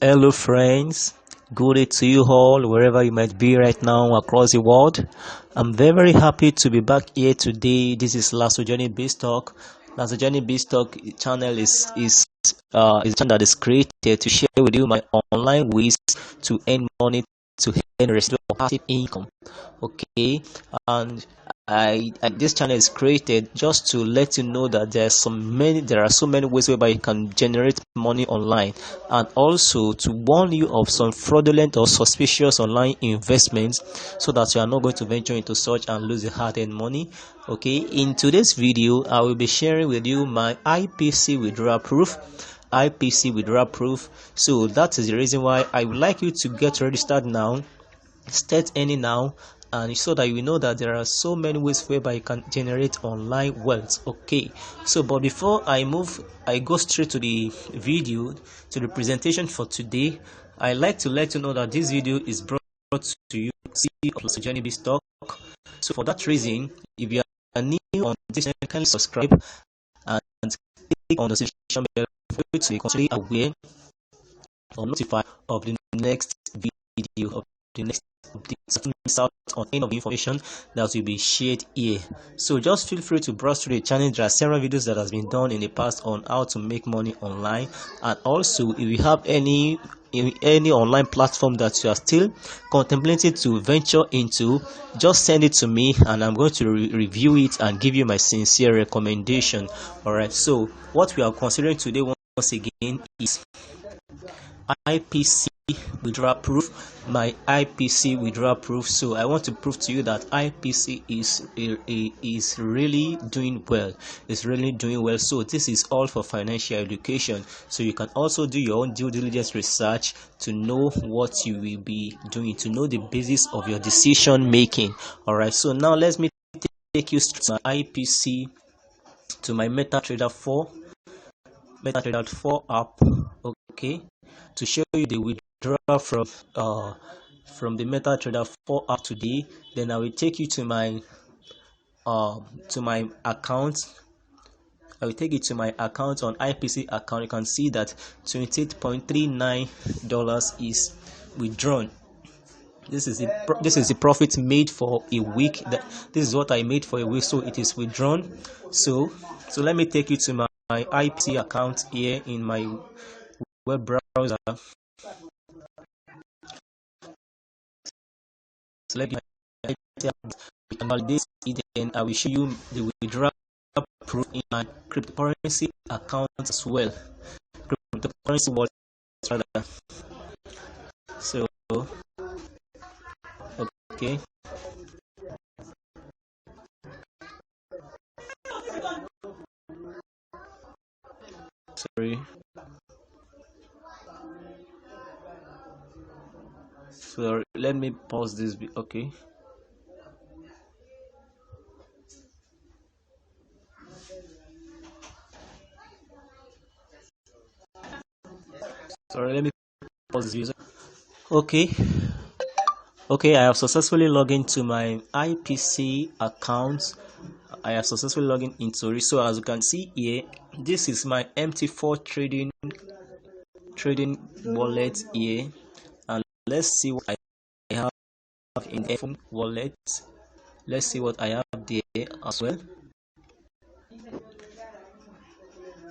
Hello friends, good day to you all wherever you might be right now across the world. I'm very happy to be back here today. This is LASOJENIC BIZZTALK. LASOJENIC BIZZTALK channel is a channel that is created to share with you my online ways to earn money, to earn residual passive income. Okay, and this channel is created just to let you know that there are so many ways whereby you can generate money online, and also to warn you of some fraudulent or suspicious online investments, so that you are not going to venture into such and lose your hard-earned money. Okay, in today's video I will be sharing with you my IPC withdrawal proof. So that is the reason why I would like you to get registered now, start earning now, and so that you know that there are so many ways whereby you can generate online wealth. Okay, so but before I go straight to the video, to the presentation for today, I like to let you know that this video is brought to you of LASOJENIC BIZZTALK. So for that reason, if you are new on this channel, kindly subscribe and click on the notification bell for you to be constantly aware or notified of the next video, of the next update, so don't miss out on any of the information that will be shared here. So just feel free to browse through the channel. There are several videos that has been done in the past on how to make money online, and also if you have any online platform that you are still contemplating to venture into, just send it to me and I'm going to review it and give you my sincere recommendation. All right, so what we are considering today once again is IPC withdrawal proof, my IPC withdrawal proof. So I want to prove to you that IPC is really doing well. It's really doing well. So this is all for financial education. So you can also do your own due diligence research to know what you will be doing, to know the basis of your decision making. All right. So now let me take you straight to my IPC, to my MetaTrader 4 app. Okay, to show you the withdrawal from the MetaTrader 4 app today. Then I will take you to my account. I will take you to my account on IPC account. You can see that $28.39 is withdrawn. This is the profit made for a week. This is what I made for a week, so it is withdrawn. So let me take you to my IPC account here in my web browser. So let me validate it, and I will show you the withdrawal proof in my cryptocurrency account as well. Cryptocurrency wallet rather. So okay. Sorry. So let me pause this. Okay. Sorry, let me pause this user. Okay, I have successfully logged into my IPC account. I have successfully logged into it. So as you can see here, this is my MT4 trading wallet here, and let's see what I have in the phone wallet. Let's see what I have there as well.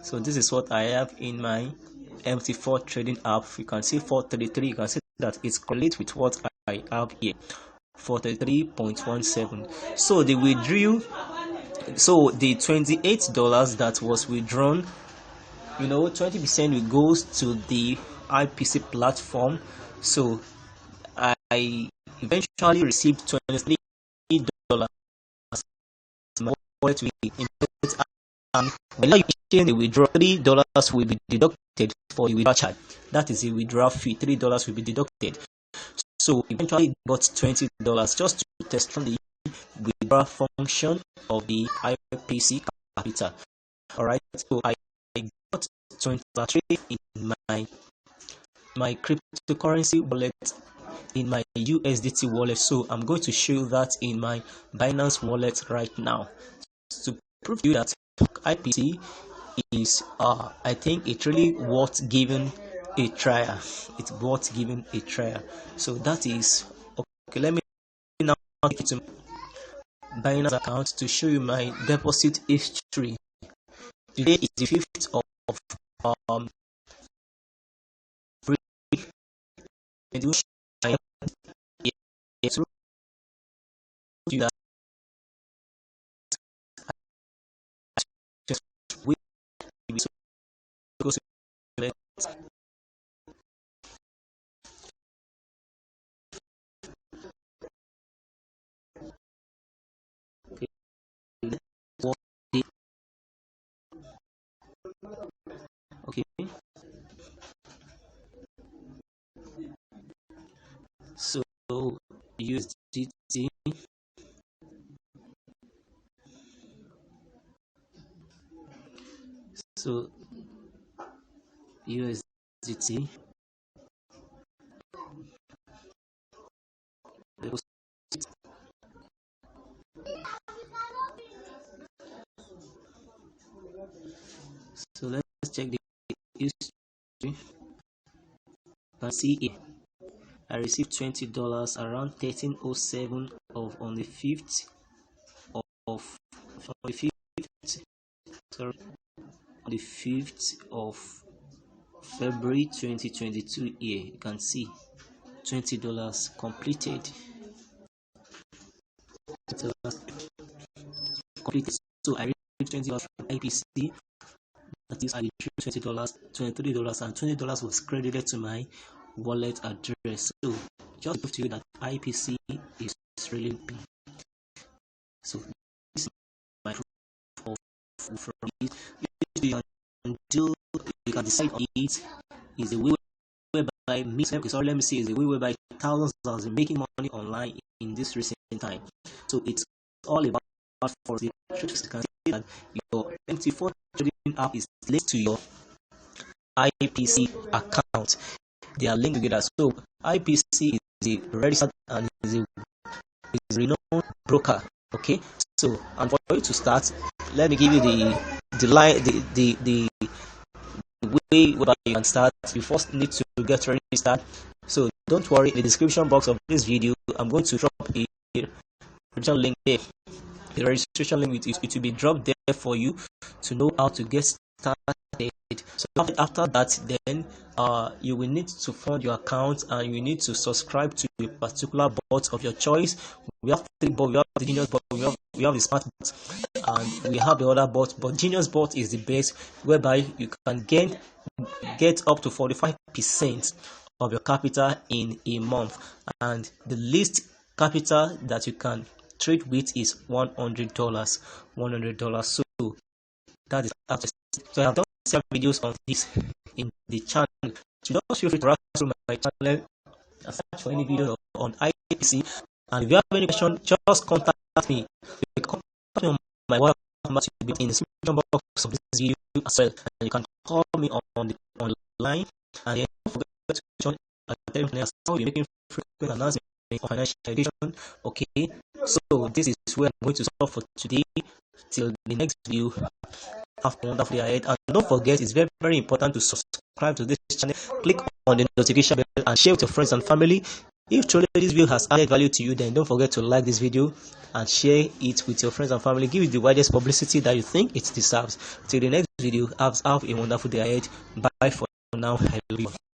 So this is what I have in my MT4 trading app. You can see 433. You can see that it's correlates with what I have here, 43.17. So the $28 that was withdrawn, 20% goes to the IPC platform. So I eventually received $23. When you change the withdraw, $3 will be deducted for a withdrawal charge. That is a withdrawal fee. $3 will be deducted. So eventually got $20 just to test on the withdrawal function of the IPC capital. Alright, so I got $20 in my cryptocurrency wallet, in my USDT wallet. So I'm going to show you that in my Binance wallet right now to prove to you that IPC is I think it's really worth giving a trial. It's worth giving a trial. So that is okay. Let me now take you to Binance account to show you my deposit history. Today is the 5th of okay. So USDT. So USDT. So let's check the history. You can see here I received $20 around 13:07 on the 5th of on the 5th sorry on the 5th of February 2022. Here you can see $20 completed. So I received $20 from IPC. That is, I received $20, $23, and $20 was credited to my wallet address. So just to prove to you that IPC is really big. So this is my proof of from it. You can decide on it is a way whereby let me see is a way whereby thousands are making money online in this recent time. So it's all about for the traders. You can see that your MT4 trading app is linked to your IPC account. They are linked together. So IPC is a registered and is a renowned broker. Okay. So and for you to start, let me give you the way whereby you can start. You first need to get registered. So don't worry, in the description box of this video, I'm going to drop a registration link there. The registration link it will be dropped there for you to know how to get started. So after that, then you will need to fund your account and you need to subscribe to a particular bot of your choice. We have 3 bots. We have the Genius bot, we have the Smart bot, and we have the other bot. But Genius bot is the best, whereby you can get up to 45% of your capital in a month, and the least capital that you can trade with is $100. So that is after. So I have done several videos on this in the channel. So just feel free to browse through my channel and search for any video on IPC. And if you have any question, just contact me. You can contact me on my WhatsApp number in the description box of this video as well. And you can call me on the online. And then don't forget to join our television as well. We'll be making frequent announcements on financial education. Okay, so this is where I'm going to stop for today. Till the next video. Have a wonderful day ahead, and don't forget, it's very, very important to subscribe to this channel. Click on the notification bell and share with your friends and family. If truly this video has added value to you, then don't forget to like this video and share it with your friends and family. Give it the widest publicity that you think it deserves. Till the next video, have a wonderful day ahead. Bye for now. I love you.